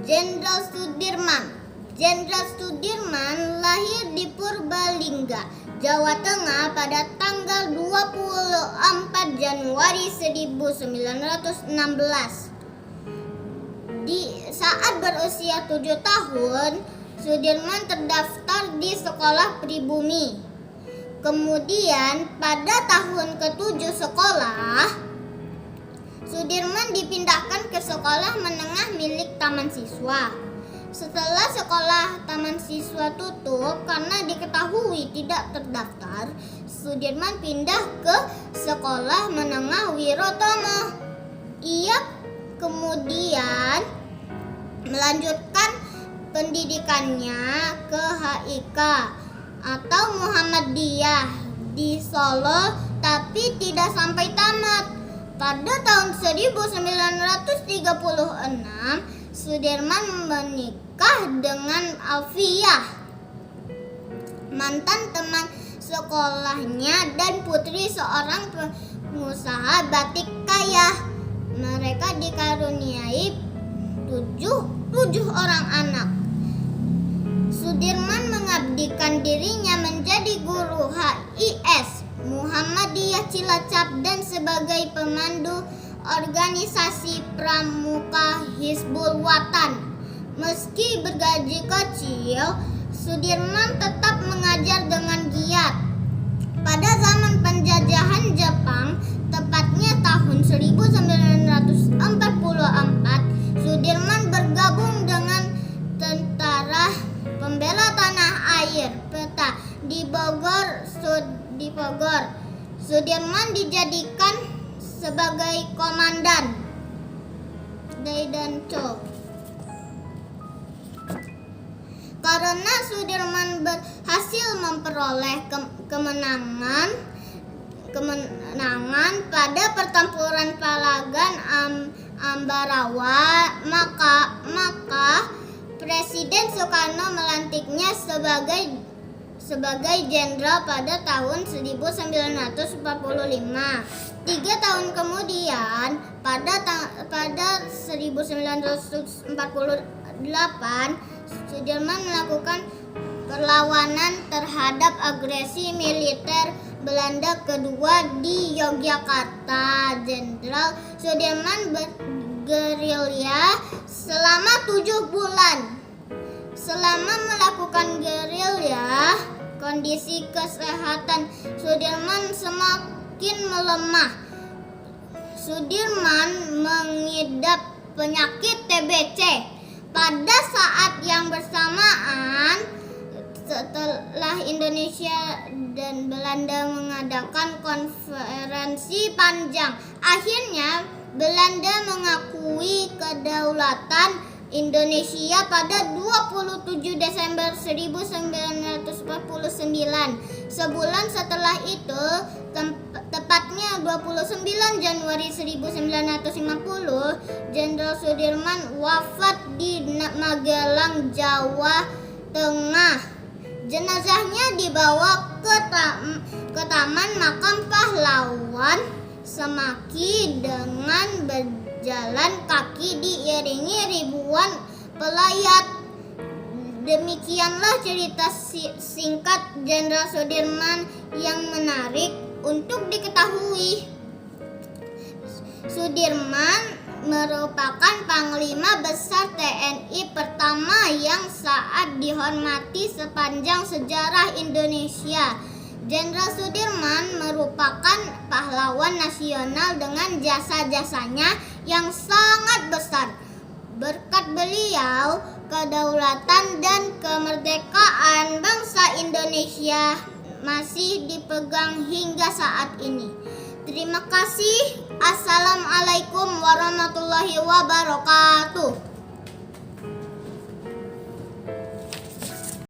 Jenderal Sudirman. Jenderal Sudirman lahir di Purbalingga, Jawa Tengah pada tanggal 24 Januari 1916. Saat berusia 7 tahun, Sudirman terdaftar di sekolah pribumi. Kemudian pada tahun ke-7 sekolah, Sudirman dipindahkan ke sekolah menengah milik Taman Siswa. Setelah sekolah Taman Siswa tutup karena diketahui tidak terdaftar, Sudirman pindah ke sekolah menengah Wirotomo. Ia kemudian melanjutkan pendidikannya ke HIK atau Muhammadiyah di Solo, tapi tidak sampai tamat. Pada tahun 1936, Sudirman menikah dengan Alfiah, mantan teman sekolahnya dan putri seorang pengusaha batik kaya. Mereka dikaruniai tujuh orang anak. Sudirman mengabdikan dirinya menjadi guru HIS Muhammadiyah Cilacap dan sebagai pemandu organisasi pramuka Hizbul Watan. Meski bergaji kecil, Sudirman tetap mengajar dengan giat. Pada zaman penjajahan Jepang, tepatnya tahun 1944, Sudirman bergabung dengan Tentara Pembela Tanah Air (PETA) di Bogor. Sudirman dijadikan sebagai komandan Daidancho. Karena Sudirman berhasil memperoleh kemenangan pada pertempuran Palagan Ambarawa, maka Presiden Soekarno melantiknya sebagai jenderal pada tahun 1945. 3 tahun kemudian, pada 1948, Sudirman melakukan perlawanan terhadap agresi militer Belanda kedua di Yogyakarta. Jenderal Sudirman bergerilya selama 7 bulan. Selama melakukan gerilya, kondisi kesehatan Sudirman semakin melemah. Sudirman mengidap penyakit TBC. Pada saat yang bersamaan, setelah Indonesia dan Belanda mengadakan konferensi panjang, akhirnya Belanda mengakui kedaulatan Indonesia pada 27 Desember 1949. Sebulan setelah itu, tepatnya 29 Januari 1950, Jenderal Sudirman wafat di Magelang, Jawa Tengah. Jenazahnya dibawa ke Taman Makam Pahlawan Semaki dengan berjalan kaki diiringi ribuan pelayat. Demikianlah cerita singkat Jenderal Sudirman yang menarik untuk diketahui. Sudirman merupakan Panglima Besar TNI pertama yang saat dihormati sepanjang sejarah Indonesia. Jenderal Sudirman merupakan pahlawan nasional dengan jasa-jasanya yang sangat besar. Berkat beliau, kedaulatan dan kemerdekaan bangsa Indonesia masih dipegang hingga saat ini. Terima kasih. Assalamualaikum warahmatullahi wabarakatuh.